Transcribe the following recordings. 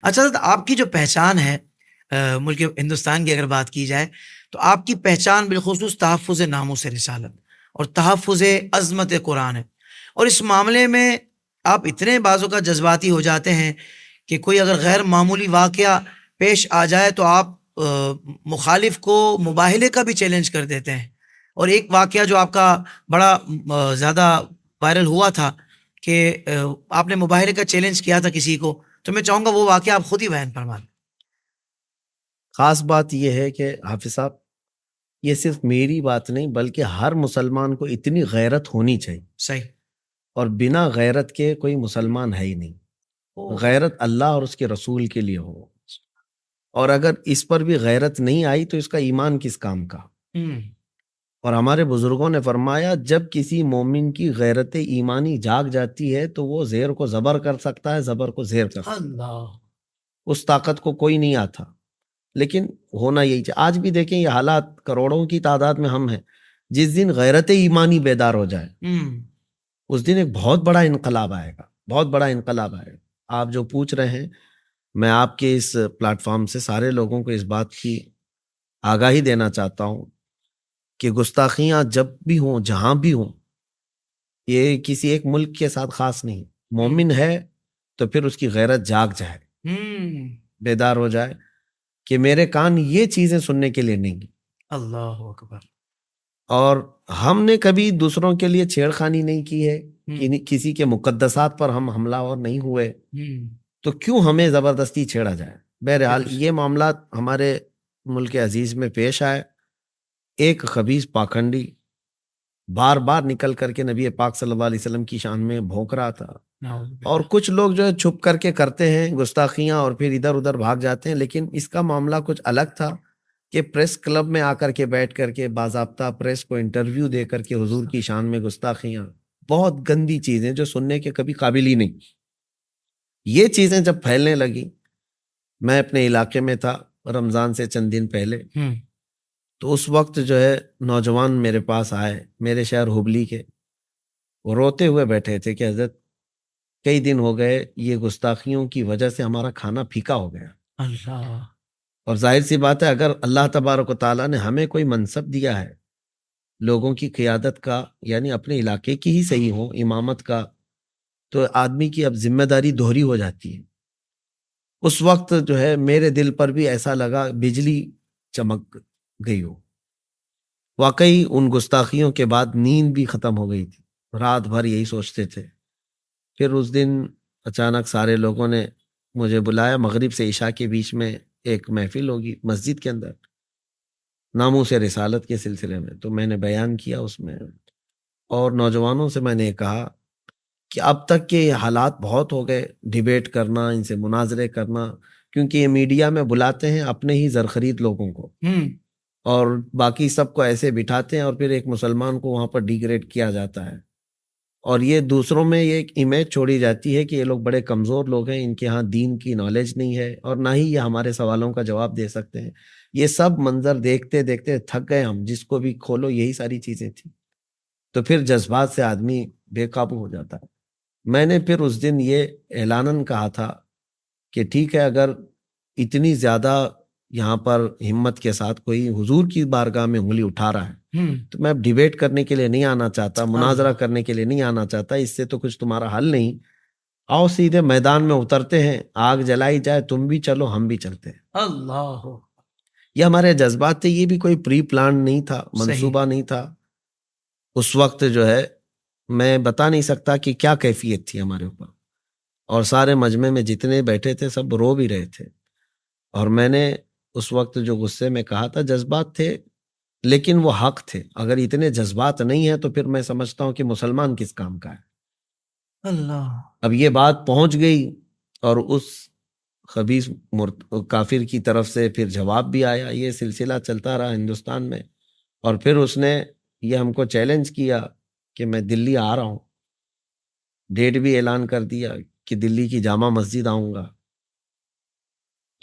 اچھا حضرت، آپ کی جو پہچان ہے ملک ہندوستان کی اگر بات کی جائے تو آپ کی پہچان بالخصوص تحفظ ناموس رسالت اور تحفظ عظمت قرآن ہے، اور اس معاملے میں آپ اتنے بعضوں کا جذباتی ہو جاتے ہیں کہ کوئی اگر غیر معمولی واقعہ پیش آ جائے تو آپ مخالف کو مباہلے کا بھی چیلنج کر دیتے ہیں. اور ایک واقعہ جو آپ کا بڑا زیادہ وائرل ہوا تھا کہ آپ نے مباہلے کا چیلنج کیا تھا کسی کو، تو میں چاہوں گا وہ واقعہ آپ خود ہی بیان فرما دیں. خاص بات یہ ہے کہ حافظ صاحب، یہ صرف میری بات نہیں بلکہ ہر مسلمان کو اتنی غیرت ہونی چاہیے. صحیح. اور بنا غیرت کے کوئی مسلمان ہے ہی نہیں. غیرت اللہ اور اس کے رسول کے لیے ہو، اور اگر اس پر بھی غیرت نہیں آئی تو اس کا ایمان کس کام کا. اور ہمارے بزرگوں نے فرمایا جب کسی مومن کی غیرت ایمانی جاگ جاتی ہے تو وہ زیر کو زبر کر سکتا ہے، زبر کو زیر کر سکتا ہے. اس طاقت کو کوئی نہیں آتا. لیکن ہونا یہی چاہیے. آج بھی دیکھیں یہ حالات، کروڑوں کی تعداد میں ہم ہیں. جس دن غیرت ایمانی بیدار ہو جائے اس دن ایک بہت بڑا انقلاب آئے گا، بہت بڑا انقلاب آئے گا. آپ جو پوچھ رہے ہیں، میں آپ کے اس پلیٹ فارم سے سارے لوگوں کو اس بات کی آگاہی دینا چاہتا ہوں کہ گستاخیاں جب بھی ہوں، جہاں بھی ہوں، یہ کسی ایک ملک کے ساتھ خاص نہیں. مومن ہے تو پھر اس کی غیرت جاگ جائے، بیدار ہو جائے کہ میرے کان یہ چیزیں سننے کے لیے نہیں. اللہ اکبر. اور ہم نے کبھی دوسروں کے لیے چھیڑخانی نہیں کی ہے، کسی کے مقدسات پر ہم حملہ آور نہیں ہوئے، تو کیوں ہمیں زبردستی چھیڑا جائے. بہرحال یہ معاملات ہمارے ملک عزیز میں پیش آئے. ایک خبیث پاکھنڈی بار بار نکل کر کے نبی پاک صلی اللہ علیہ وسلم کی شان میں بھونک رہا تھا، اور کچھ لوگ جو ہے چھپ کر کے کرتے ہیں گستاخیاں اور پھر ادھر ادھر بھاگ جاتے ہیں. لیکن اس کا معاملہ کچھ الگ تھا کہ پریس کلب میں آ کر کے بیٹھ کر کے باضابطہ پریس کو انٹرویو دے کر کے حضور کی شان میں گستاخیاں، بہت گندی چیزیں جو سننے کے کبھی قابل ہی نہیں. یہ چیزیں جب پھیلنے لگی، میں اپنے علاقے میں تھا رمضان سے چند دن پہلے، تو اس وقت جو ہے نوجوان میرے پاس آئے، میرے شہر ہبلی کے. وہ روتے ہوئے بیٹھے تھے کہ حضرت کئی دن ہو گئے، یہ گستاخیوں کی وجہ سے ہمارا کھانا پھیکا ہو گیا. اللہ. اور ظاہر سی بات ہے، اگر اللہ تبارک و تعالیٰ نے ہمیں کوئی منصب دیا ہے لوگوں کی قیادت کا، یعنی اپنے علاقے کی ہی صحیح ہو، امامت کا، تو آدمی کی اب ذمہ داری دوہری ہو جاتی ہے. اس وقت جو ہے میرے دل پر بھی ایسا لگا بجلی چمک گئی ہو. واقعی ان گستاخیوں کے بعد نیند بھی ختم ہو گئی تھی، رات بھر یہی سوچتے تھے. پھر اس دن اچانک سارے لوگوں نے مجھے بلایا، مغرب سے عشاء کے بیچ میں ایک محفل ہوگی مسجد کے اندر ناموس رسالت کے سلسلے میں. تو میں نے بیان کیا اس میں، اور نوجوانوں سے میں نے کہا کہ اب تک کے حالات بہت ہو گئے، ڈیبیٹ کرنا، ان سے مناظرے کرنا، کیونکہ یہ میڈیا میں بلاتے ہیں اپنے ہی زرخرید لوگوں کو، اور باقی سب کو ایسے بٹھاتے ہیں، اور پھر ایک مسلمان کو وہاں پر ڈیگریڈ کیا جاتا ہے. اور یہ دوسروں میں یہ ایک امیج چھوڑی جاتی ہے کہ یہ لوگ بڑے کمزور لوگ ہیں، ان کے ہاں دین کی نالج نہیں ہے، اور نہ ہی یہ ہمارے سوالوں کا جواب دے سکتے ہیں. یہ سب منظر دیکھتے دیکھتے تھک گئے ہم، جس کو بھی کھولو یہی ساری چیزیں تھیں. تو پھر جذبات سے آدمی بے قابو ہو جاتا ہے. میں نے پھر اس دن یہ اعلاناً کہا تھا کہ ٹھیک ہے، اگر اتنی زیادہ یہاں پر ہمت کے ساتھ کوئی حضور کی بارگاہ میں انگلی اٹھا رہا ہے تو میں اب ڈیبیٹ کرنے کے لیے نہیں آنا چاہتا، مناظرہ کرنے کے لیے نہیں آنا چاہتا، اس سے تو کچھ تمہارا حل نہیں. آؤ سیدھے میدان میں اترتے ہیں، آگ جلائی جائے، تم بھی چلو ہم بھی چلتے ہیں. اللہ. یہ ہمارے جذبات تھے، یہ بھی کوئی پری پلان نہیں تھا، منصوبہ نہیں تھا. اس وقت جو ہے میں بتا نہیں سکتا کہ کیا کیفیت تھی ہمارے اوپر، اور سارے مجمع میں جتنے بیٹھے تھے سب رو بھی رہے تھے. اور میں نے اس وقت جو غصے میں کہا تھا، جذبات تھے لیکن وہ حق تھے. اگر اتنے جذبات نہیں ہیں تو پھر میں سمجھتا ہوں کہ مسلمان کس کام کا ہے. اللہ. اب یہ بات پہنچ گئی، اور اس خبیث کافر کی طرف سے پھر جواب بھی آیا. یہ سلسلہ چلتا رہا ہندوستان میں، اور پھر اس نے یہ ہم کو چیلنج کیا کہ میں دلی آ رہا ہوں. ڈیٹ بھی اعلان کر دیا کہ دلی کی جامع مسجد آؤں گا.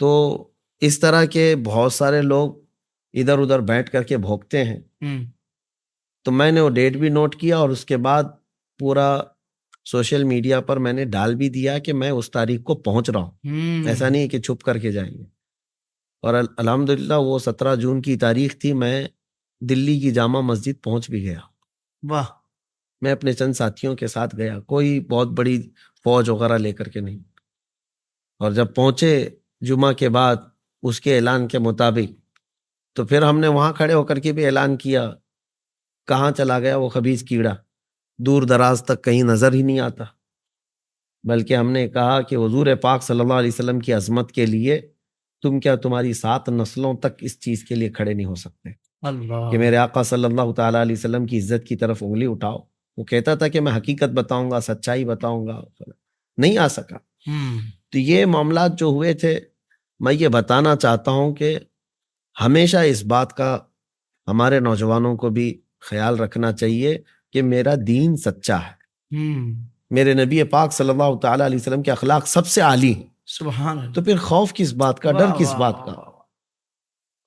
تو اس طرح کے بہت سارے لوگ ادھر ادھر بیٹھ کر کے بھوکتے ہیں. تو میں نے وہ ڈیٹ بھی نوٹ کیا، اور اس کے بعد پورا سوشل میڈیا پر میں نے ڈال بھی دیا کہ میں اس تاریخ کو پہنچ رہا ہوں، ایسا نہیں کہ چھپ کر کے جائیں گے. اور الحمدللہ وہ 17 جون کی تاریخ تھی، میں دلی کی جامع مسجد پہنچ بھی گیا. واہ. میں اپنے چند ساتھیوں کے ساتھ گیا، کوئی بہت بڑی فوج وغیرہ لے کر کے نہیں. اور جب پہنچے جمعہ کے بعد اس کے اعلان کے مطابق، تو پھر ہم نے وہاں کھڑے ہو کر کے بھی اعلان کیا، کہاں چلا گیا وہ خبیث کیڑا، دور دراز تک کہیں نظر ہی نہیں آتا. بلکہ ہم نے کہا کہ حضور پاک صلی اللہ علیہ وسلم کی عظمت کے لیے تم کیا تمہاری 7 نسلوں تک اس چیز کے لیے کھڑے نہیں ہو سکتے اللہ. کہ میرے آقا صلی اللہ تعالیٰ علیہ وسلم کی عزت کی طرف انگلی اٹھاؤ. وہ کہتا تھا کہ میں حقیقت بتاؤں گا، سچائی بتاؤں گا، نہیں آ سکا. تو یہ معاملات جو ہوئے تھے، میں یہ بتانا چاہتا ہوں کہ ہمیشہ اس بات کا ہمارے نوجوانوں کو بھی خیال رکھنا چاہیے کہ میرا دین سچا ہے، میرے نبی پاک صلی اللہ تعالیٰ علیہ وسلم کے اخلاق سب سے عالی ہیں. سبحان اللہ. تو پھر خوف کس بات کا، ڈر کس بات کا؟ واہ.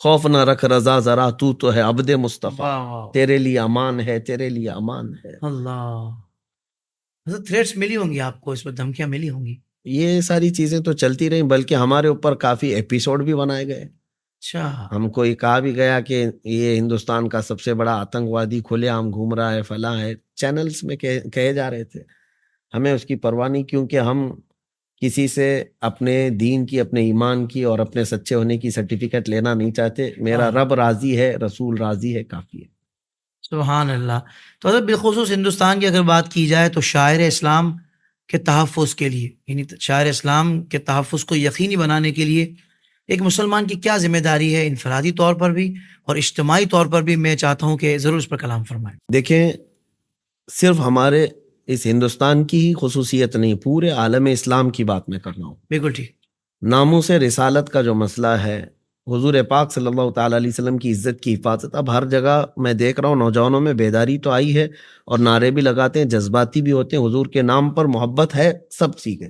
خوف نہ رکھ رضا ذرا، تو ہے عبد مصطفیٰ، واہ. تیرے لیے امان ہے، تیرے لیے امان ہے. اللہ. تھریٹس ملی ہوں گی آپ کو، اس پر دھمکیاں ملی ہوں گی؟ یہ ساری چیزیں تو چلتی رہیں، بلکہ ہمارے اوپر کافی ایپیسوڈ بھی بنائے گئے. اچھا. ہم کو یہ کہا بھی گیا کہ یہ ہندوستان کا سب سے بڑا آتنکوادی کھلے عام گھوم رہا ہے، فلاں ہے، چینلز میں کہے جا رہے تھے. ہمیں اس کی پرواہ نہیں، کیونکہ ہم کسی سے اپنے دین کی، اپنے ایمان کی اور اپنے سچے ہونے کی سرٹیفکیٹ لینا نہیں چاہتے. میرا رب راضی ہے، رسول راضی ہے، کافی ہے. سبحان اللہ. تو حضرت بالخصوص ہندوستان کی اگر بات کی جائے تو شاعر اسلام کے تحفظ کے لیے، یعنی شاعر اسلام کے تحفظ کو یقینی بنانے کے لیے ایک مسلمان کی کیا ذمہ داری ہے، انفرادی طور پر بھی اور اجتماعی طور پر بھی؟ میں چاہتا ہوں کہ ضرور اس پر کلام فرمائیں. دیکھیں، صرف ہمارے اس ہندوستان کی ہی خصوصیت نہیں، پورے عالم اسلام کی بات میں کر رہا ہوں. بالکل ٹھیک. ناموس رسالت کا جو مسئلہ ہے، حضور پاک صلی اللہ تعالیٰ علیہ وسلم کی عزت کی حفاظت، اب ہر جگہ میں دیکھ رہا ہوں نوجوانوں میں بیداری تو آئی ہے اور نعرے بھی لگاتے ہیں، جذباتی بھی ہوتے ہیں، حضور کے نام پر محبت ہے، سب سیکھیں.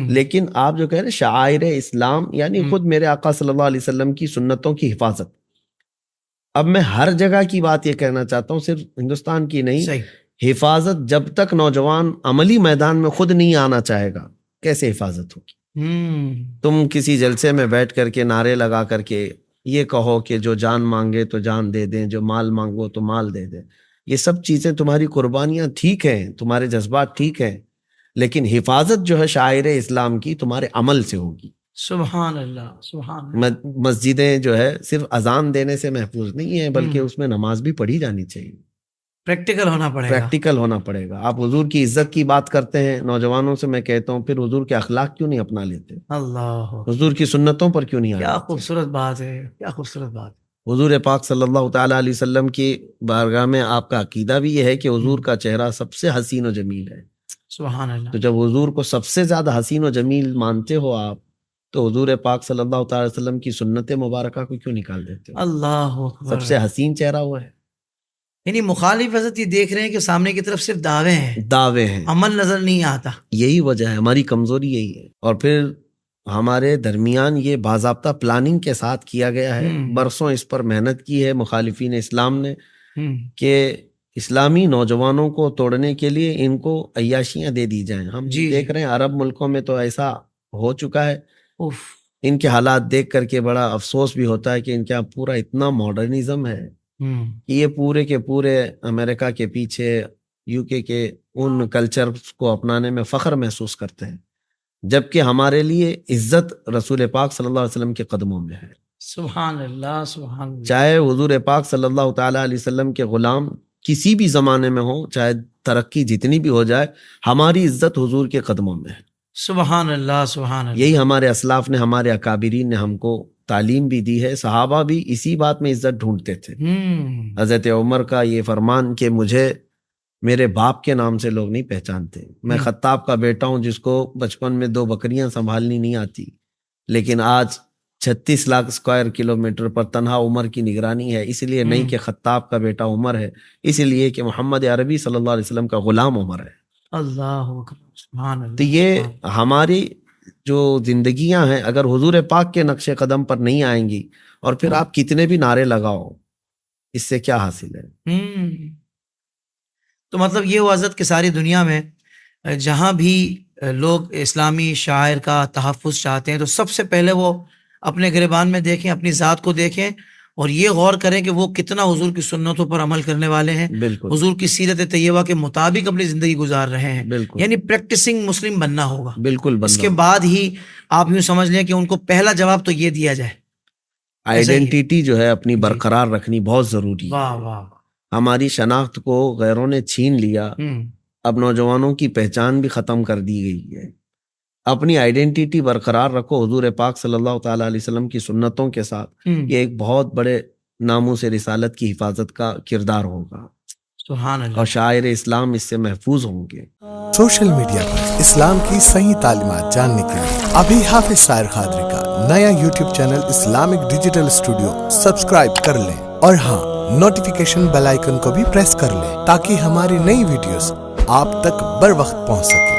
لیکن آپ جو کہہ رہے ہیں شعائر اسلام، یعنی خود میرے آقا صلی اللہ علیہ وسلم کی سنتوں کی حفاظت. اب میں ہر جگہ کی بات یہ کہنا چاہتا ہوں، صرف ہندوستان کی نہیں. صحیح. حفاظت جب تک نوجوان عملی میدان میں خود نہیں آنا چاہے گا، کیسے حفاظت ہوگی؟ تم کسی جلسے میں بیٹھ کر کے نعرے لگا کر کے یہ کہو کہ جو جان مانگے تو جان دے دیں، جو مال مانگو تو مال دے دیں. یہ سب چیزیں تمہاری قربانیاں ٹھیک ہیں، تمہارے جذبات ٹھیک ہیں، لیکن حفاظت جو ہے شاعر اسلام کی تمہارے عمل سے ہوگی. سبحان اللہ. سبحان اللہ. مسجدیں جو ہے صرف اذان دینے سے محفوظ نہیں ہیں، بلکہ اس میں نماز بھی پڑھی جانی چاہیے. پریکٹیکل ہونا پڑے گا. پریکٹیکل ہونا پڑے گا. آپ حضور کی عزت کی بات کرتے ہیں، نوجوانوں سے میں کہتا ہوں پھر حضور کے اخلاق کیوں نہیں اپنا لیتے؟ اللہ. حضور کی سنتوں پر کیوں نہیں آتے؟ کیا خوبصورت بات ہے، کیا خوبصورت بات. حضور پاک صلی اللہ تعالیٰ علیہ وسلم کی بارگاہ میں آپ کا عقیدہ بھی یہ ہے کہ حضور کا چہرہ سب سے حسین و جمیل ہے. سبحان اللہ. تو جب حضور کو سب سے زیادہ حسین و جمیل مانتے ہو آپ، تو حضور پاک صلی اللہ تعالی وسلم کی سنت مبارکہ کو کیوں نکال دیتے ہو؟ اللہ اکبر. سب سے حسین چہرہ وہ ہے. یعنی مخالف حضرت یہ دیکھ رہے ہیں کہ سامنے کی طرف صرف دعوے ہیں، عمل نظر نہیں آتا. یہی وجہ ہے، ہماری کمزوری یہی ہے. اور پھر ہمارے درمیان یہ باضابطہ پلاننگ کے ساتھ کیا گیا ہے، برسوں اس پر محنت کی ہے مخالفین اسلام نے کہ اسلامی نوجوانوں کو توڑنے کے لیے ان کو عیاشیاں دے دی جائیں. ہم دیکھ رہے ہیں عرب ملکوں میں تو ایسا ہو چکا ہے. ان کے حالات دیکھ کر کے بڑا افسوس بھی ہوتا ہے کہ ان کے یہاں پورا اتنا ماڈرنزم ہے کہ یہ پورے کے پورے امریکہ کے پیچھے، یو کے ان کلچر کو اپنانے میں فخر محسوس کرتے ہیں، جبکہ ہمارے لیے عزت رسول پاک صلی اللہ علیہ وسلم کے قدموں میں ہے. سبحان اللہ. سبحان اللہ. چاہے حضور پاک صلی اللہ تعالیٰ علیہ وسلم کے غلام کسی بھی زمانے میں ہوں، چاہے ترقی جتنی بھی ہو جائے، ہماری عزت حضور کے قدموں میں ہے. سبحان اللہ. سبحان اللہ. یہی ہمارے اسلاف نے، ہمارے اکابرین نے ہم کو تعلیم بھی دی ہے. صحابہ بھی اسی بات میں عزت ڈھونڈتے تھے. حضرت عمر کا یہ فرمان کہ مجھے میرے باپ کے نام سے لوگ نہیں پہچانتے، میں خطاب کا بیٹا ہوں جس کو بچپن میں 2 بکریاں سنبھالنی نہیں آتی، لیکن آج 36 لاکھ اسکوائر کلومیٹر پر تنہا عمر کی نگرانی ہے. اس لیے نہیں کہ خطاب کا بیٹا عمر ہے، اس لیے کہ محمد عربی صلی اللہ علیہ وسلم کا غلام عمر ہے. اللہ اکبر. سبحان اللہ. تو یہ ہماری جو زندگیاں ہیں اگر حضور پاک کے نقش قدم پر نہیں آئیں گی، اور پھر آپ کتنے بھی نعرے لگاؤ، اس سے کیا حاصل ہے؟ تو مطلب یہ ہوا حضرت کہ ساری دنیا میں جہاں بھی لوگ اسلامی شاعر کا تحفظ چاہتے ہیں تو سب سے پہلے وہ اپنے گریبان میں دیکھیں، اپنی ذات کو دیکھیں اور یہ غور کریں کہ وہ کتنا حضور کی سنتوں پر عمل کرنے والے ہیں، بالکل حضور کی سیرت طیبہ کے مطابق اپنی زندگی گزار رہے ہیں، بالکل یعنی پریکٹسنگ مسلم بننا ہوگا۔ بالکل اس کے بننا بعد ہی آپ یوں سمجھ لیں کہ ان کو پہلا جواب تو یہ دیا جائے۔ آئیڈینٹی جو ہے اپنی جی۔ برقرار رکھنی بہت ضروری ہے۔ واہ واہ۔ ہماری شناخت کو غیروں نے چھین لیا، ہم، اب نوجوانوں کی پہچان بھی ختم کر دی گئی ہے۔ اپنی آئیڈینٹی برقرار رکھو حضور پاک صلی اللہ تعالیٰ علیہ وسلم کی سنتوں کے ساتھ، ہم، یہ ایک بہت بڑے ناموس رسالت کی حفاظت کا کردار ہوگا، سبحان اللہ۔ اور شاعر اسلام اس سے محفوظ ہوں گے۔ سوشل میڈیا پر اسلام کی صحیح تعلیمات جاننے کے لیے ابھی حافظ سائر قادری کا نیا YouTube channel Islamic digital studio subscribe کر لیں، اور ہاں، نوٹیفیکیشن بیل آئیکن کو بھی پریس کر لیں تاکہ ہماری نئی ویڈیوز آپ تک بر وقت پہنچ سکے۔